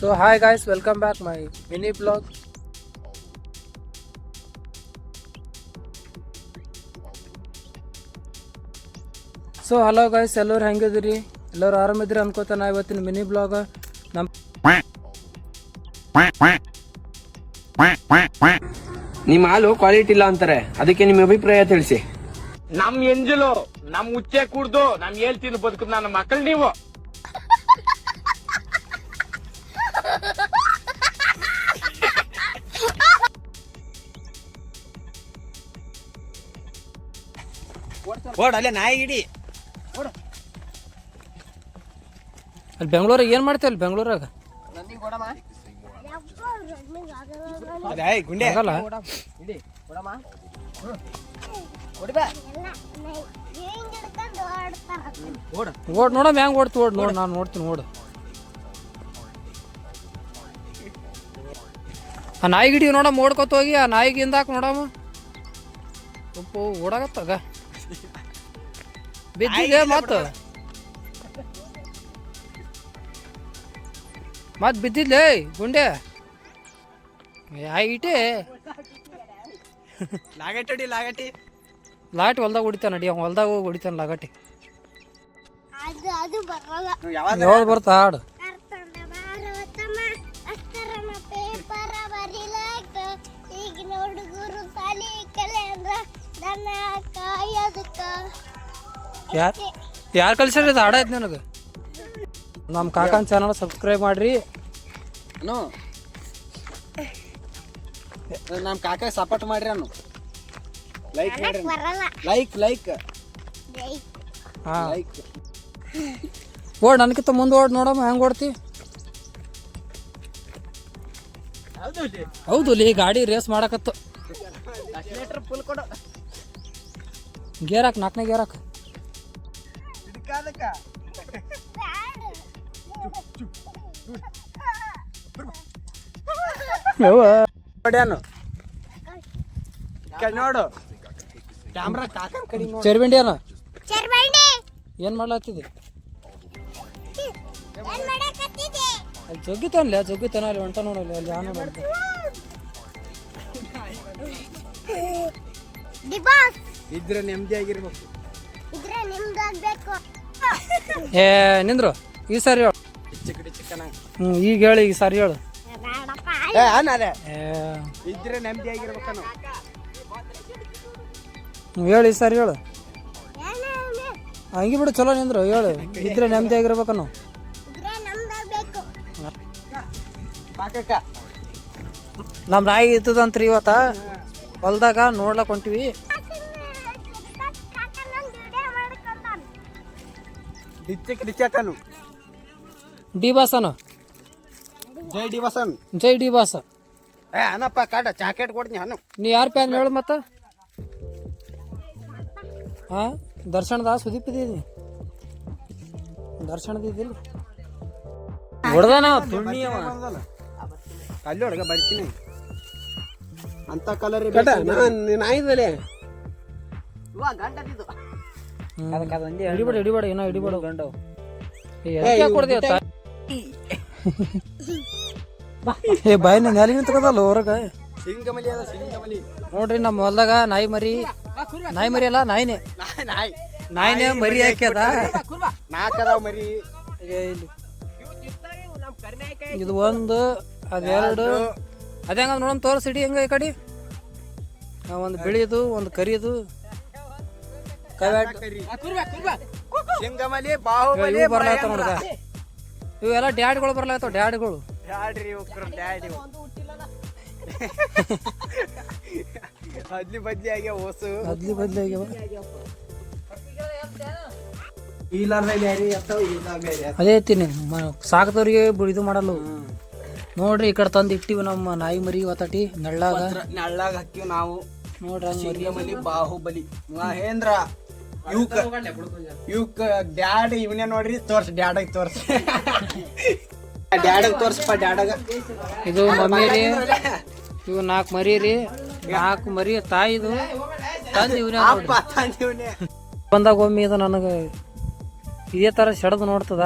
So hi guys, welcome back my mini vlog. So hello guys, ಎಲ್ಲರೂ ಹೆಂಗಿದಿರಿ? ಎಲ್ಲರೂ ಆರಾಮಿದ್ರಿ ಅನ್ಕೋತ ನಾ ಇವತ್ತಿನ ಮಿನಿ ಬ್ಲಾಗ್ ನಮ್ಮ ನಿಮ್ಮ ಹಾಲು ಕ್ವಾಲಿಟಿ ಇಲ್ಲ ಅಂತಾರೆ, ಅದಕ್ಕೆ ನಿಮ್ಮ ಅಭಿಪ್ರಾಯ ತಿಳಿಸಿ. ನಮ್ ಎಂಜಲು ನಮ್ ಉಚ್ಚೆ ಕುಡ್ದು ನಮ್ ಹೇಳ್ತೀನಿ ಬದುಕುದ್ ನನ್ನ ಮಕ್ಕಳು ನೀವು. ಓಡ್ ಅಲ್ಲೇ ನಾಯಿ ಹಿಡಿ. ಅಲ್ಲಿ ಬೆಂಗಳೂರಾಗ ಏನು ಮಾಡ್ತೀವಿ? ಅಲ್ಲಿ ಬೆಂಗಳೂರಾಗ ಗುಂಡೆ ಆಗಲ್ಲ. ಓಡ್ ನೋಡಮ್ಮ ಹೆಂಗ್ ಓಡ್ತು, ಓಡ್ ನೋಡ್, ನಾನು ನೋಡ್ತೀನಿ ಓಡು. ಆ ನಾಯಿ ಗಿಡಿ ನೋಡಮ್ಮ, ಓಡ್ಕೊತ ಹೋಗಿ ಆ ನಾಯಿಗೆ ಹಿಂದಾಕ ನೋಡಮ್ಮ. ಉಪ್ಪು ಓಡಾಗತ್ತಾಗ ಬಿದ್ದಿದೆ ಮತ್ ಬಿದ್ದಿದ್ಲೇ ಗುಂಡೆ ಆಯ್ಟೆ. ಲಾಗಟಿ ಲಾಟ್ ಹೊಲ್ದಾಗ ಹೊಡಿತಾನ ನಡಿ, ಅವ್ನು ಹೊಲ್ದಾಗ ಹೋಗಿ ಹೊಡಿತಾನ ಲಾಗಟಿ. ಯಾವ್ದು ಬರ್ತಾ ಹಾಡು? ಯಾರು ಕಲ್ಸ್ಯಾರ ಇದು ಹಾಡ ಐತಿ ನನಗೆ? ನಮ್ಮ ಕಾಕನ ಚಾನಲ್ ಸಬ್ಸ್ಕ್ರೈಬ್ ಮಾಡ್ರಿ. ನಮ್ಮ ಕಾಕ ಸಪೋರ್ಟ್ ಮಾಡ್ರಿ ಅನ್ನು ಲೈಕ್ ಮಾಡ್ರಿ. ಲೈಕ್ ಹಾ ಓಡ್, ನನ್ಕಿಂತ ಮುಂದೆ ಓಡ್ ನೋಡಮ್ಮ ಹೆಂಗ್ ಓಡ್ತಿ. ಹೌದು ಇಲ್ಲಿ ಗಾಡಿ ರೇಸ್ ಮಾಡಕತ್ತು. ಗೇರಾಕ್, 4ನೇ ಗೇರಾಕ್. ನೋಡು ಕ್ಯಾಮ್ರಾ ಕಾಕನ್ ಕಡಿ ನೋಡು. ಚರ್ಬಂಡಿ ಅನ್ನ ಏನ್ ಮಾಡ್ಲತ್ತಿದ್ದೆ? ಅಲ್ಲಿ ಜಗ್ಗಿತಾನಲ್ಲ, ಜಗ್ಗಿತಾನ ಅಲ್ಲಿ ಹೊಂಟ ನೋಡಲ್ಲ, ಅಲ್ಲಿ ಯಾನ ಮಾಡ್ತ. ಇದ್ರೆ ನೆಮ್ಮದಿ ಆಗಿರ್ಬೇಕು. ಏ ನಿಂದ್ರು, ಈ ಸಾರಿ ಹೇಳು. ಈಗ ಹೇಳಿ, ಈ ಸಾರಿ ಹೇಳು. ಇದ್ರೆ ನೆಮ್ಮದಿ ಆಗಿರ್ಬೇಕ. ಹೇಳಿ, ಈ ಸಾರಿ ಹೇಳು. ಹಂಗೆ ಬಿಡು, ಚಲೋ ನಿಂದ್ರು ಹೇಳು. ಇದ್ರೆ ನೆಮ್ಮದಿ ಆಗಿರ್ಬೇಕನ್ನು. ನಮ್ಮ ನಾಯಿ ಇದ್ದದಂತ್ರಿ ಇವತ್ತ ಹೊಲ್ದಾಗ ನೋಡ್ಲಕ್ ಹೊಂಟಿವಿ. ಡಿ ಬಾಸನು, ಜೈ ಡಿ ಬಸನ್, ಜೈ ಡಿ ಬಾಸ. ಅನಪ್ಪ ಕಾಟ ಚಾಕೆಟ್ ಕೊಡ್ತೀನಿ ಅನು. ನೀ ಯಾರ ಪ್ಯಾನ್ ಹೇಳು ಮತ್ತ? ಹಾ, ದರ್ಶನದ ಸುದೀಪ್ ಇದ್ದೀವಿ. ದರ್ಶನದ ಇದ್ದಿಲ್ಲ ಹೊಡ್ದಾನ ತುಣ್ಣಿಯವ. ಅಲ್ಲಿ ಒಳಗ ಬರ್ತೀನಿ ಅಂತ ಕಲರ್ ನಾಯಿದಲೆ ಹಿಡಿಬೇಡ ಏನೋ ಹಿಡಿಬೇಡ ಗಂಡು. ಏ ಬಾಯಿ ನಂಗೆ ಅಲ್ಲಿನ ತಗೋದಲ್ಲ ಹೊರಗ. ಸಿಂಗಮಲಿ ಅದ, ಸಿಂಗಮಲಿ ನೋಡ್ರಿ ನಮ್ಮ ಹೊಲ್ದಾಗ ನಾಯಿ ಮರಿ ಅಲ್ಲ, ನಾಯಿನೇ ಮರಿ ಹಾಕ್ಯದ. 4 ಅದಾವ ಮರಿ. ಇದು ಒಂದು, ಅದೆರಡು, ಅದೇ ಹಂಗ ನೋಡಮ್ ತೋರಿಸಿಡಿ ಹೆಂಗ ಈ ಕಡೆ. ಒಂದು ಬಿಳಿದು, ಒಂದು ಕರಿದು, ಸಿಂಗಮಲಿ, ಬಾಹುಬಲಿ ಇವು ಬರ್ಲಾಗ್ತಾವ ನೋಡ್ದ. ಇವೆಲ್ಲ ಡ್ಯಾಡ್ಗಳು ಬರ್ಲಾಗ್ತಾವ, ಡ್ಯಾಡ್ಗಳು. ಅದ್ಲಿ ಬದ್ಲಿ ಆಗ್ಯಾವ ಹೊಸು, ಅದ್ಲಿ ಬದ್ಲಿ ಆಗ್ಯಾವ. ಅದೇ ಐತೀನಿ ಸಾಕದವ್ರಿಗೆ ಇದು ಮಾಡಲ್ಲ. ನೋಡ್ರಿ ಈ ಕಡೆ ತಂದು ಇಟ್ಟಿವಿ ನಮ್ಮ ನಾಯಿ ಮರಿ ಒತ್ತಟಿ ನೆಳ್ಳಾಗ ಹಾಕಿವ್ ನಾವು. ನೋಡ್ರಿ ಸಿಂಗಮಲಿ, ಬಾಹುಬಲಿ, ಮಹೇಂದ್ರ, ಇವಕ್ ಡ್ಯಾಡ್ ಇವನೇ ನೋಡ್ರಿ. ತೋರ್ಸ್ ಡ್ಯಾಡಗ್ ತೋರ್ಸ್, ಡ್ಯಾಡಗ್ ತೋರ್ಸಪ್ಪ ಡ್ಯಾಡಗ. ಇದು ಮಮ್ಮಿ ರೀ, ಇವು 4 ಮರಿ ರೀ. 4 ಮರಿ ತಾಯಿದು ತಂದು ಇವನೇ ಬಂದಾಗ ಒಮ್ಮೆ ಇದು ನನಗೆ ಇದೇ ಥರ ಸೆಡ್ದು ನೋಡ್ತದ.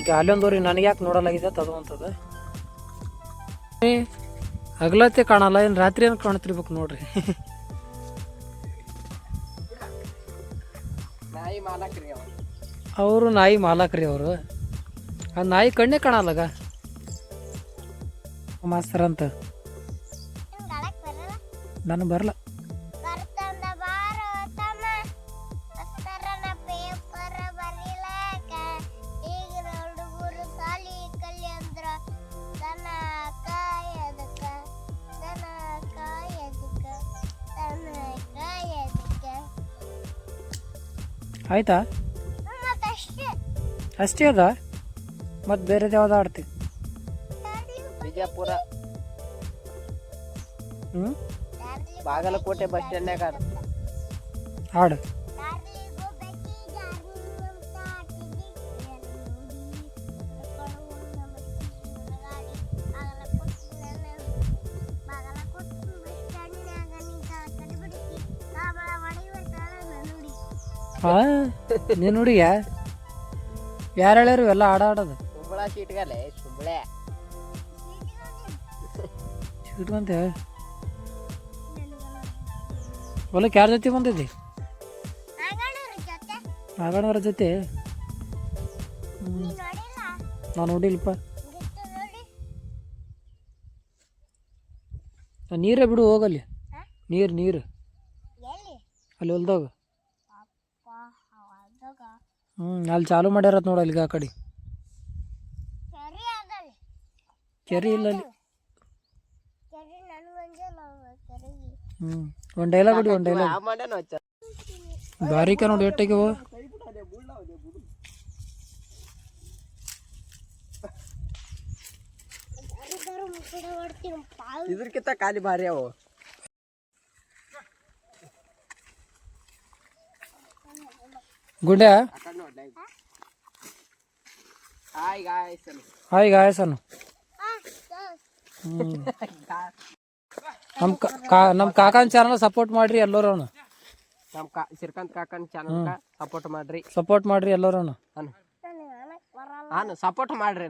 ಓಕೆ ಅಲ್ಲೊಂದವ್ರಿ ನನಗೆ ಯಾಕೆ ನೋಡಲಾಗಿದೆ ಅದು ಅಂತದ ಹಗಲತ್ತೆ ಕಾಣಲ್ಲ ಏನು ರಾತ್ರಿ ಏನು ಕಾಣ್ತಿರ್ಬೇಕು ನೋಡ್ರಿ. ನಾಯಿ ಮಾಲಕ್ರಿ ಅವರು ನಾಯಿ ಮಾಲಕ್ರಿ ಅವರು. ಆ ನಾಯಿ ಕಣ್ಣೇ ಕಾಣಲ್ಲಗ ಮಾಸ್ತರ್ ಅಂತ ನನಗೆ ಬರಲ್ಲ. ಆಯ್ತಾ ಅಷ್ಟೇ ಅದ ಮತ್ತೆ ಬೇರೆದು ಯಾವ್ದು ಆಡ್ತಿ? ಬಿಜಾಪುರ ಬಾಗಲಕೋಟೆ ಬಸ್ ಸ್ಟ್ಯಾಂಡ್ನಾಗ ಹಾಡು ನೀನು ಹುಡುಗ ಯಾರು ಹೇಳ್ಯಾರು ಎಲ್ಲ ಆಡೋದು ಸುಂಬಳ ಸೀಟ್ಗಲೆ ಸುಂಬಳೆ ಇಟ್ಕೊಂತೆ ಹೊಲಕ್ಕೆ ಯಾರ ಜೊತೆ ಬಂದಿದ್ದಿ? ನಾಗಣ್ಣವ್ರ ಜೊತೆ. ನಾನು ನೋಡಿಲ್ಪ. ನೀರೇ ಬಿಡು ಹೋಗಲ್ಲಿ. ನೀರು ಅಲ್ಲಿ ಹೊಲ್ದಾಗ ಅಲ್ಲಿ ಚಾಲು ಮಾಡ್ಯಾರತ್ ನೋಡ ಅಲ್ಲಿಗೆ ಆ ಕಡೆ ಕೆರೆ ಇಲ್ಲ ಅಲ್ಲಿ. ಒಂದು ಡೈಲಾಗ್ ಹೊಡಿ ಒಂದು ಡೈಲಾಗ್ ಬಾರಿಕ ನೋಡಿ ಎಟ್ಟಾಗೆ ಇದ್ರಕ್ಕಿಂತ ಖಾಲಿ ಭಾರಿ ಅವು. ಗುಂಡ್ಯಾ ಹಾಯ್ ಗಾಯಸ್ ಅನ್ನು ನಮ್ಮ ಕಾಕನ ಚಾನಲ್ ಸಪೋರ್ಟ್ ಮಾಡ್ರಿ ಎಲ್ಲರೂ. ನಮ್ಮ ಶ್ರೀಕಾಂತ್ ಕಾಕನ ಚಾನಲ್ ಸಪೋರ್ಟ್ ಮಾಡ್ರಿ ಎಲ್ಲರೂ ಸಪೋರ್ಟ್ ಮಾಡ್ರಿ.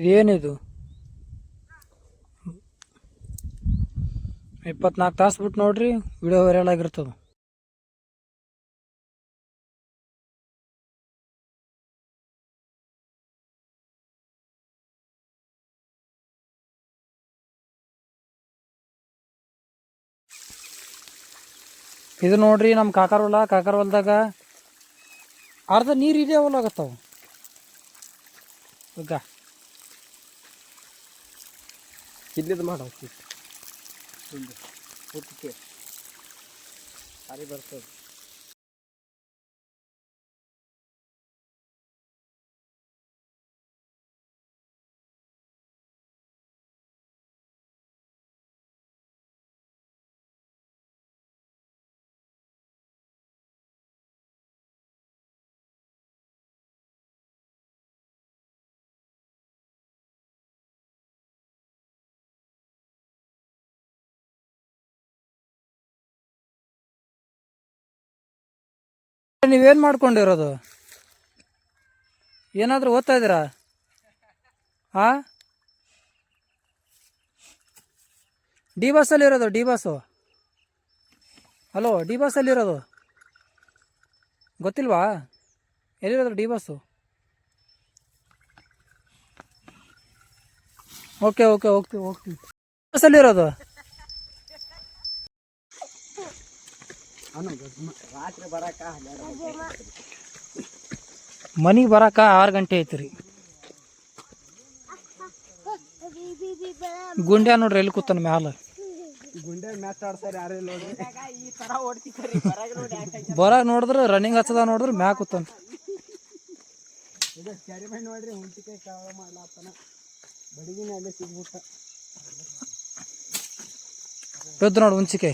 ಇದೇನಿದು 24 ತಾಸು ಬಿಟ್ಟು ನೋಡ್ರಿ ವಿಡಿಯೋ ವೈರಲ್ ಆಗಿರ್ತದೆ. ಇದು ನೋಡ್ರಿ ನಮ್ಮ ಕಾಕರ ಹೊಲದಾಗ ಅರ್ಧ ನೀರು ಇದೆ ಹೊಲಾಗತ್ತಾವ. ಈಗ ಇಲ್ಲಿದು ಮಾಡೋ ಸಾರಿ ಬರ್ತದೆ. ನೀವೇನು ಮಾಡ್ಕೊಂಡಿರೋದು? ಏನಾದರೂ ಓದ್ತಾ ಇದ್ದೀರಾ? ಡಿ ಬಸ್ಸಲ್ಲಿರೋದು ಡಿ ಬಸ್ಸು. ಹಲೋ ಡಿ ಬಸ್ಸಲ್ಲಿರೋದು ಗೊತ್ತಿಲ್ವಾ? ಎಲ್ಲಿರೋದು ಡಿ ಬಸ್ಸು? ಓಕೆ ಹೋಗ್ತೀವಿ ಬಸ್ಸಲ್ಲಿರೋದು. ಮನೆಗೆ ಬರಾಕ 6 ಗಂಟೆ ಐತ್ರಿ. ಗುಂಡ್ಯಾ ನೋಡ್ರಿ ಎಲ್ಲಿ ಕೂತಾನ ಮ್ಯಾಲ. ಬರಾಗ ನೋಡಿದ್ರೆ ರನ್ನಿಂಗ್ ಹಚ್ಚದ ನೋಡಿದ್ರೆ ಮ್ಯಾಲ ಕೂತಾನ. ಎದ್ದು ನೋಡಿ ಹುಂಚಿಕೆ